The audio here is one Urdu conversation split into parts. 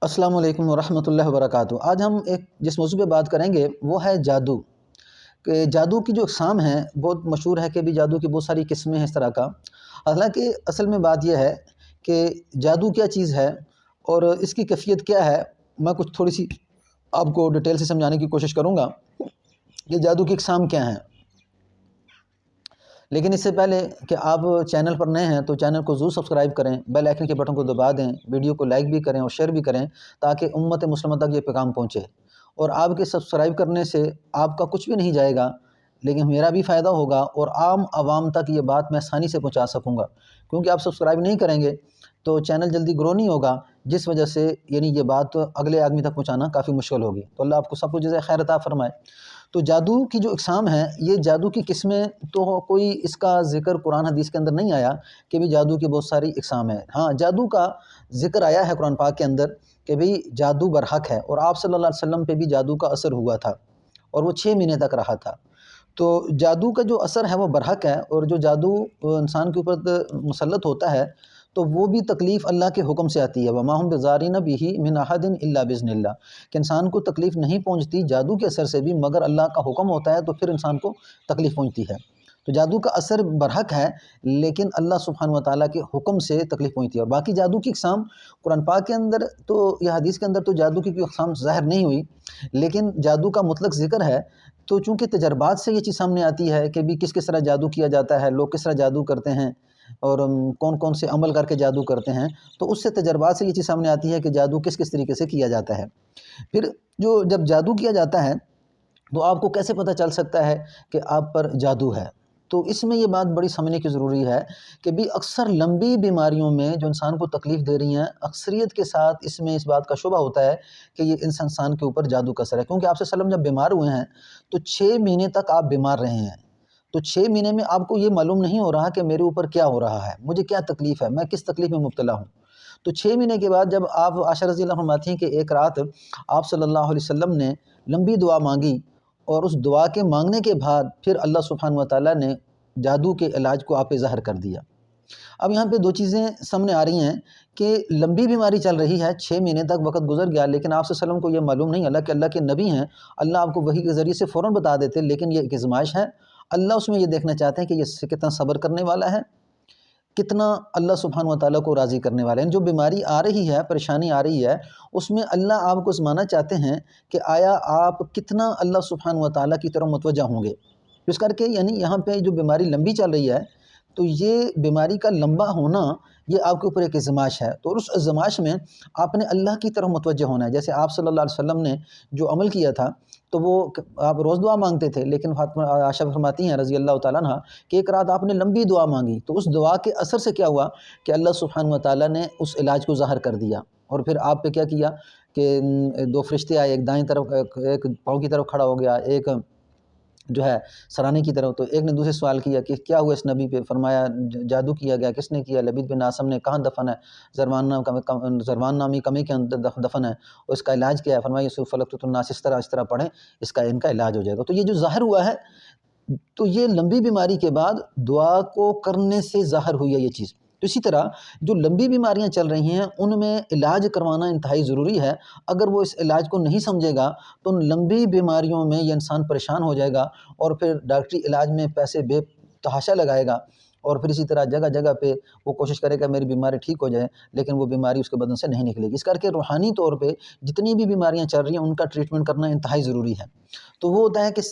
السلام علیکم ورحمۃ اللہ وبرکاتہ۔ آج ہم ایک جس موضوع پہ بات کریں گے وہ ہے جادو، کہ جادو کی جو اقسام ہیں بہت مشہور ہے کہ بھی جادو کی بہت ساری قسمیں ہیں اس طرح کا۔ حالانکہ اصل میں بات یہ ہے کہ جادو کیا چیز ہے اور اس کی کیفیت کیا ہے، میں کچھ تھوڑی سی آپ کو ڈیٹیل سے سمجھانے کی کوشش کروں گا کہ جادو کی اقسام کیا ہیں۔ لیکن اس سے پہلے کہ آپ چینل پر نئے ہیں تو چینل کو ضرور سبسکرائب کریں، بیل آئیکن کے بٹن کو دبا دیں، ویڈیو کو لائک بھی کریں اور شیئر بھی کریں تاکہ امت مسلمہ تک یہ پیغام پہنچے۔ اور آپ کے سبسکرائب کرنے سے آپ کا کچھ بھی نہیں جائے گا، لیکن میرا بھی فائدہ ہوگا اور عام عوام تک یہ بات میں آسانی سے پہنچا سکوں گا، کیونکہ آپ سبسکرائب نہیں کریں گے تو چینل جلدی گرو نہیں ہوگا، جس وجہ سے یہ بات اگلے آدمی تک پہنچانا کافی مشکل ہوگی۔ تو اللہ آپ کو سب کچھ جزائے خیر عطا فرمائے۔ تو جادو کی جو اقسام ہیں، یہ جادو کی قسمیں تو کوئی اس کا ذکر قرآن حدیث کے اندر نہیں آیا کہ بھی جادو کی بہت ساری اقسام ہیں۔ ہاں، جادو کا ذکر آیا ہے قرآن پاک کے اندر کہ بھی جادو برحق ہے، اور آپ صلی اللہ علیہ وسلم پہ بھی جادو کا اثر ہوا تھا اور وہ 6 مہینے تک رہا تھا۔ تو جادو کا جو اثر ہے وہ برحق ہے، اور جو جادو انسان کے اوپر مسلط ہوتا ہے تو وہ بھی تکلیف اللہ کے حکم سے آتی ہے۔ وَمَا هُمْ بِضَارِّينَ بِهِ مِنْ أَحَدٍ إِلَّا بِإِذْنِ اللَّهِ، کہ انسان کو تکلیف نہیں پہنچتی جادو کے اثر سے بھی، مگر اللہ کا حکم ہوتا ہے تو پھر انسان کو تکلیف پہنچتی ہے۔ تو جادو کا اثر برحق ہے، لیکن اللہ سبحانہ وتعالیٰ کے حکم سے تکلیف پہنچتی ہے۔ اور باقی جادو کی اقسام قرآن پاک کے اندر تو یا حدیث کے اندر تو جادو کی کوئی اقسام ظاہر نہیں ہوئی، لیکن جادو کا مطلق ذکر ہے۔ تو چونکہ تجربات سے یہ چیز سامنے آتی ہے کہ بھی کس طرح جادو کیا جاتا ہے، لوگ کس طرح جادو کرتے ہیں اور کون کون سے عمل کر کے جادو کرتے ہیں، تو اس سے تجربات سے یہ چیز سامنے آتی ہے کہ جادو کس طریقے سے کیا جاتا ہے۔ پھر جب جادو کیا جاتا ہے تو آپ کو کیسے پتہ چل سکتا ہے کہ آپ پر جادو ہے؟ تو اس میں یہ بات بڑی سمجھنے کی ضروری ہے کہ بھی اکثر لمبی بیماریوں میں جو انسان کو تکلیف دے رہی ہیں، اکثریت کے ساتھ اس میں اس بات کا شبہ ہوتا ہے کہ یہ انسان کے اوپر جادو کا اثر ہے، کیونکہ آپ صلی اللہ علیہ وسلم جب بیمار ہوئے ہیں تو 6 مہینے تک آپ بیمار رہے ہیں۔ تو 6 مہینے میں آپ کو یہ معلوم نہیں ہو رہا کہ میرے اوپر کیا ہو رہا ہے، مجھے کیا تکلیف ہے، میں کس تکلیف میں مبتلا ہوں۔ تو 6 مہینے کے بعد جب آپ عائشہ رضی اللہ عنہا فرماتی ہیں کہ ایک رات آپ صلی اللہ علیہ وسلم نے لمبی دعا مانگی، اور اس دعا کے مانگنے کے بعد پھر اللہ سبحانہ وتعالیٰ نے جادو کے علاج کو آپ پہ ظاہر کر دیا۔ اب یہاں پہ 2 چیزیں سامنے آ رہی ہیں کہ لمبی بیماری چل رہی ہے، 6 مہینے تک وقت گزر گیا، لیکن آپ صلی اللہ علیہ وسلم کو یہ معلوم نہیں، اللہ کے نبی ہیں، اللہ آپ کو وحی کے ذریعے سے فوراً بتا دیتے، لیکن یہ ایک آزمائش ہے۔ اللہ اس میں یہ دیکھنا چاہتے ہیں کہ یہ کتنا صبر کرنے والا ہے، کتنا اللہ سبحانہ وتعالیٰ کو راضی کرنے والا ہے۔ جو بیماری آ رہی ہے، پریشانی آ رہی ہے، اس میں اللہ آپ کو آزمانا چاہتے ہیں کہ آیا آپ کتنا اللہ سبحانہ وتعالیٰ کی طرف متوجہ ہوں گے۔ اس کر کے یہاں پہ جو بیماری لمبی چل رہی ہے، تو یہ بیماری کا لمبا ہونا یہ آپ کے اوپر ایک آزمائش ہے، تو اس آزمائش میں آپ نے اللہ کی طرف متوجہ ہونا ہے۔ جیسے آپ صلی اللہ علیہ وسلم نے جو عمل کیا تھا تو وہ آپ روز دعا مانگتے تھے، لیکن عائشہ فرماتی ہیں رضی اللہ تعالیٰ عنہ کہ ایک رات آپ نے لمبی دعا مانگی، تو اس دعا کے اثر سے کیا ہوا کہ اللہ سبحانہ وتعالیٰ نے اس علاج کو ظاہر کر دیا، اور پھر آپ پہ کیا کیا کہ 2 فرشتے آئے، ایک دائیں طرف، ایک پاؤں کی طرف کھڑا ہو گیا، ایک جو ہے سرانے کی طرف۔ تو ایک نے دوسرے سوال کیا کہ کیا ہوا اس نبی پہ؟ فرمایا جادو کیا گیا۔ کس نے کیا؟ لبید بن عاصم نے۔ کہاں دفن ہے؟ زروان نامی قمے کے اندر دفن ہے، اور اس کا علاج کیا ہے؟ فرمایا یوسف فلقۃ الناس، اس طرح پڑھیں، ان کا علاج ہو جائے گا۔ تو یہ جو ظاہر ہوا ہے، تو یہ لمبی بیماری کے بعد دعا کو کرنے سے ظاہر ہوئی ہے یہ چیز۔ تو اسی طرح جو لمبی بیماریاں چل رہی ہیں ان میں علاج کروانا انتہائی ضروری ہے۔ اگر وہ اس علاج کو نہیں سمجھے گا تو ان لمبی بیماریوں میں یہ انسان پریشان ہو جائے گا، اور پھر ڈاکٹری علاج میں پیسے بے تحاشا لگائے گا، اور پھر اسی طرح جگہ جگہ پہ وہ کوشش کرے گا میری بیماری ٹھیک ہو جائے، لیکن وہ بیماری اس کے بدن سے نہیں نکلے گی۔ اس کر کے روحانی طور پہ جتنی بھی بیماریاں چل رہی ہیں ان کا ٹریٹمنٹ کرنا انتہائی ضروری ہے۔ تو وہ ہوتا ہے کہ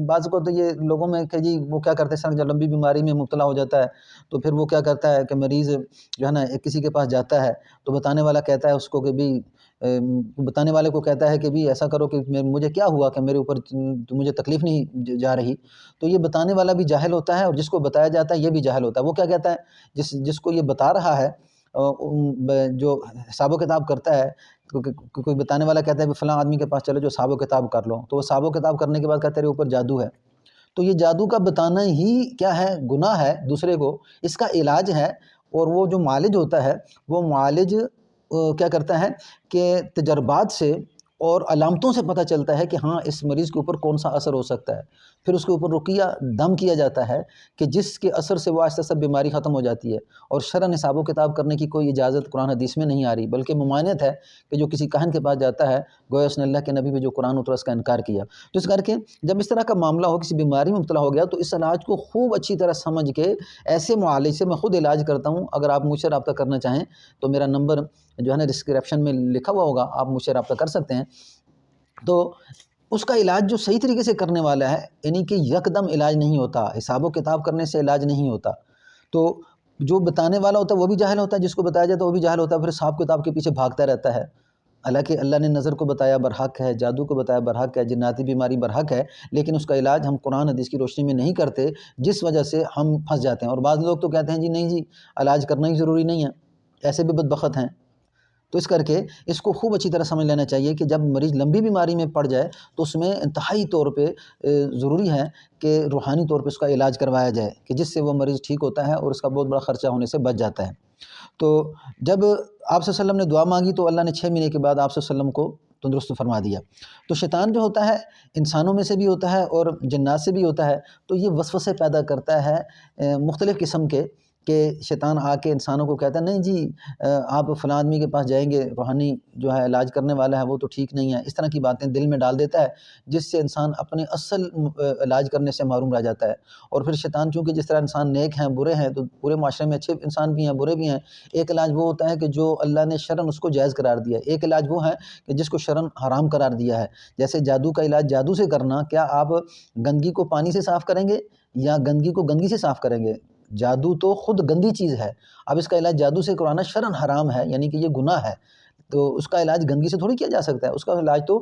بعض کو تو یہ لوگوں میں کہ جی وہ کیا کرتے ہیں، جب لمبی بیماری میں مبتلا ہو جاتا ہے تو پھر وہ کیا کرتا ہے کہ مریض جو ہے نا کسی کے پاس جاتا ہے تو بتانے والا کہتا ہے اس کو کہ بھی بتانے والے کو کہتا ہے کہ بھی ایسا کرو کہ مجھے کیا ہوا کہ میرے اوپر مجھے تکلیف نہیں جا رہی۔ تو یہ بتانے والا بھی جاہل ہوتا ہے، اور جس کو بتایا جاتا ہے یہ بھی جاہل ہوتا ہے۔ وہ کیا کہتا ہے، جس کو یہ بتا رہا ہے، جو حساب و کتاب کرتا ہے، کوئی بتانے والا کہتا ہے کہ فلاں آدمی کے پاس چلو جو حساب و کتاب کر لو، تو وہ حساب و کتاب کرنے کے بعد کہتا ہے تیرے اوپر جادو ہے۔ تو یہ جادو کا بتانا ہی کیا ہے، گناہ ہے دوسرے کو۔ اس کا علاج ہے، اور وہ جو معالج ہوتا ہے وہ معالج کیا کرتا ہے کہ تجربات سے اور علامتوں سے پتہ چلتا ہے کہ ہاں اس مریض کے اوپر کون سا اثر ہو سکتا ہے۔ پھر اس کے اوپر رقیہ دم کیا جاتا ہے کہ جس کے اثر سے وہ آہستہ آہستہ بیماری ختم ہو جاتی ہے، اور شرعاً حساب و کتاب کرنے کی کوئی اجازت قرآن حدیث میں نہیں آ رہی، بلکہ ممانعت ہے کہ جو کسی کاہن کے پاس جاتا ہے گویا اس نے اللہ کے نبی پہ جو قرآن اترا اس کا انکار کیا۔ تو اس کر کے جب اس طرح کا معاملہ ہو، کسی بیماری میں مبتلا ہو گیا، تو اس علاج کو خوب اچھی طرح سمجھ کے ایسے معالج سے میں خود علاج کرتا ہوں۔ اگر آپ مجھ سے رابطہ کرنا چاہیں تو میرا نمبر جو ہے نا ڈسکرپشن میں لکھا ہوا ہوگا، آپ مجھ سے رابطہ کر سکتے ہیں۔ تو اس کا علاج جو صحیح طریقے سے کرنے والا ہے، یعنی کہ یکدم علاج نہیں ہوتا، حساب و کتاب کرنے سے علاج نہیں ہوتا۔ تو جو بتانے والا ہوتا ہے وہ بھی جاہل ہوتا ہے، جس کو بتایا جاتا ہے وہ بھی جاہل ہوتا ہے، پھر حساب کتاب کے پیچھے بھاگتا رہتا ہے۔ حالانکہ اللہ نے نظر کو بتایا برحق ہے، جادو کو بتایا برحق ہے، جناتی بیماری برحق ہے، لیکن اس کا علاج ہم قرآن حدیث کی روشنی میں نہیں کرتے، جس وجہ سے ہم پھنس جاتے ہیں۔ اور بعض لوگ تو کہتے ہیں جی نہیں جی علاج کرنا ہی ضروری نہیں ہے، ایسے بھی بدبخت ہیں۔ تو اس کر کے اس کو خوب اچھی طرح سمجھ لینا چاہیے کہ جب مریض لمبی بیماری میں پڑ جائے تو اس میں انتہائی طور پہ ضروری ہے کہ روحانی طور پہ اس کا علاج کروایا جائے، کہ جس سے وہ مریض ٹھیک ہوتا ہے اور اس کا بہت بڑا خرچہ ہونے سے بچ جاتا ہے۔ تو جب آپ صلی اللہ علیہ وسلم نے دعا مانگی تو اللہ نے 6 مہینے کے بعد آپ صلی اللہ علیہ وسلم کو تندرست فرما دیا۔ تو شیطان جو ہوتا ہے انسانوں میں سے بھی ہوتا ہے اور جنات سے بھی ہوتا ہے، تو یہ وسوسے پیدا کرتا ہے مختلف قسم کے، کہ شیطان آ کے انسانوں کو کہتا ہے نہیں جی آپ فلاں آدمی کے پاس جائیں گے، روحانی جو ہے علاج کرنے والا ہے وہ تو ٹھیک نہیں ہے، اس طرح کی باتیں دل میں ڈال دیتا ہے، جس سے انسان اپنے اصل علاج کرنے سے محروم رہ جاتا ہے۔ اور پھر شیطان چونکہ جس طرح انسان نیک ہیں برے ہیں، تو پورے معاشرے میں اچھے انسان بھی ہیں برے بھی ہیں۔ ایک علاج وہ ہوتا ہے کہ جو اللہ نے شرعاً اس کو جائز قرار دیا ہے، ایک علاج وہ ہے کہ جس کو شرعاً حرام قرار دیا ہے۔ جیسے جادو کا علاج جادو سے کرنا، کیا آپ گندگی کو پانی سے صاف کریں گے یا گندگی کو گندگی سے صاف کریں گے؟ جادو تو خود گندی چیز ہے، اب اس کا علاج جادو سے کرانا شرعاً حرام ہے، یعنی کہ یہ گناہ ہے۔ تو اس کا علاج گندگی سے تھوڑی کیا جا سکتا ہے، اس کا علاج تو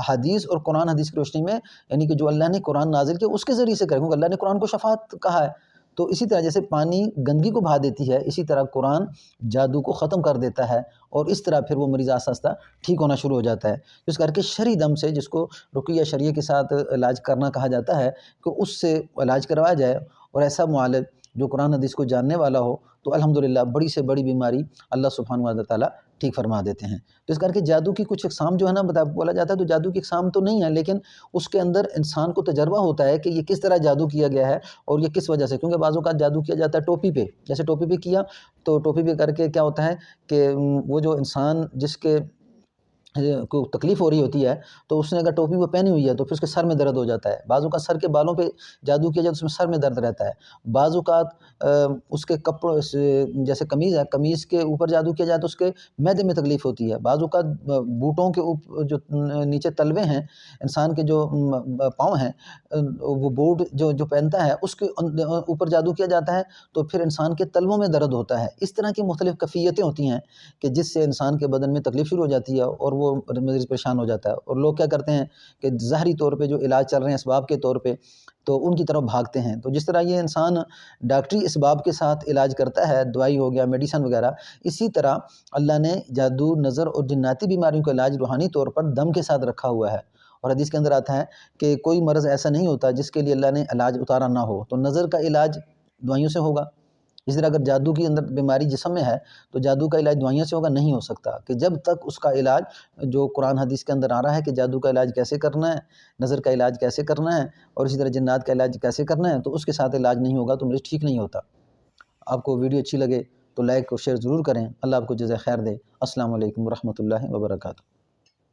حدیث اور قرآن حدیث کی روشنی میں، یعنی کہ جو اللہ نے قرآن نازل کیا اس کے ذریعے سے کریں، کیونکہ اللہ نے قرآن کو شفاعت کہا ہے۔ تو اسی طرح جیسے پانی گندگی کو بھا دیتی ہے، اسی طرح قرآن جادو کو ختم کر دیتا ہے، اور اس طرح پھر وہ مریض آہستہ آہستہ ٹھیک ہونا شروع ہو جاتا ہے۔ اس کر کے شرعی دم سے، جس کو رقیہ شرعیہ کے ساتھ علاج کرنا کہا جاتا ہے، کہ اس سے علاج کروایا جائے، اور ایسا معالج جو قرآن حدیث کو جاننے والا ہو، تو الحمدللہ بڑی سے بڑی بیماری اللہ سبحانہ و تعالیٰ ٹھیک فرما دیتے ہیں۔ تو اس کر کے جادو کی کچھ اقسام جو ہے نا بولا جاتا ہے، تو جادو کی اقسام تو نہیں ہے، لیکن اس کے اندر انسان کو تجربہ ہوتا ہے کہ یہ کس طرح جادو کیا گیا ہے اور یہ کس وجہ سے، کیونکہ بعض اوقات جادو کیا جاتا ہے ٹوپی پہ، جیسے ٹوپی پہ کیا تو ٹوپی پہ کر کے کیا ہوتا ہے کہ وہ جو انسان جس کے کو تکلیف ہو رہی ہوتی ہے، تو اس نے اگر ٹوپی وہ پہنی ہوئی ہے تو پھر اس کے سر میں درد ہو جاتا ہے۔ بعض اوقات سر کے بالوں پہ جادو کیا جائے تو اس میں سر میں درد رہتا ہے۔ بعض اوقات اس کے کپڑوں سے، جیسے قمیض ہے، قمیض کے اوپر جادو کیا جائے تو اس کے معدے میں تکلیف ہوتی ہے۔ بعض اوقات بوٹوں کے جو نیچے تلوے ہیں انسان کے، جو پاؤں ہیں، وہ بوٹ جو پہنتا ہے اس کے اوپر جادو کیا جاتا ہے تو پھر انسان کے تلووں میں درد ہوتا ہے۔ اس طرح کی مختلف کیفیتیں ہوتی ہیں کہ جس سے انسان کے بدن میں تکلیف شروع ہو جاتی ہے اور وہ مریض پریشان ہو جاتا ہے۔ اور لوگ کیا کرتے ہیں کہ ظاہری طور پہ جو علاج چل رہے ہیں اسباب کے طور پہ، تو ان کی طرف بھاگتے ہیں۔ تو جس طرح یہ انسان ڈاکٹری اسباب کے ساتھ علاج کرتا ہے، دوائی ہو گیا، میڈیسن وغیرہ، اسی طرح اللہ نے جادو، نظر اور جناتی بیماریوں کا علاج روحانی طور پر دم کے ساتھ رکھا ہوا ہے۔ اور حدیث کے اندر آتا ہے کہ کوئی مرض ایسا نہیں ہوتا جس کے لیے اللہ نے علاج اتارا نہ ہو۔ تو نظر کا علاج دوائیوں سے ہوگا، اس طرح اگر جادو کی اندر بیماری جسم میں ہے تو جادو کا علاج دوائیوں سے ہوگا، نہیں ہو سکتا، کہ جب تک اس کا علاج جو قرآن حدیث کے اندر آ رہا ہے کہ جادو کا علاج کیسے کرنا ہے، نظر کا علاج کیسے کرنا ہے، اور اسی طرح جنات کا علاج کیسے کرنا ہے، تو اس کے ساتھ علاج نہیں ہوگا تو مریض ٹھیک نہیں ہوتا۔ آپ کو ویڈیو اچھی لگے تو لائک اور شیئر ضرور کریں۔ اللہ آپ کو جزائے خیر دے۔ السلام علیکم ورحمۃ اللہ وبرکاتہ۔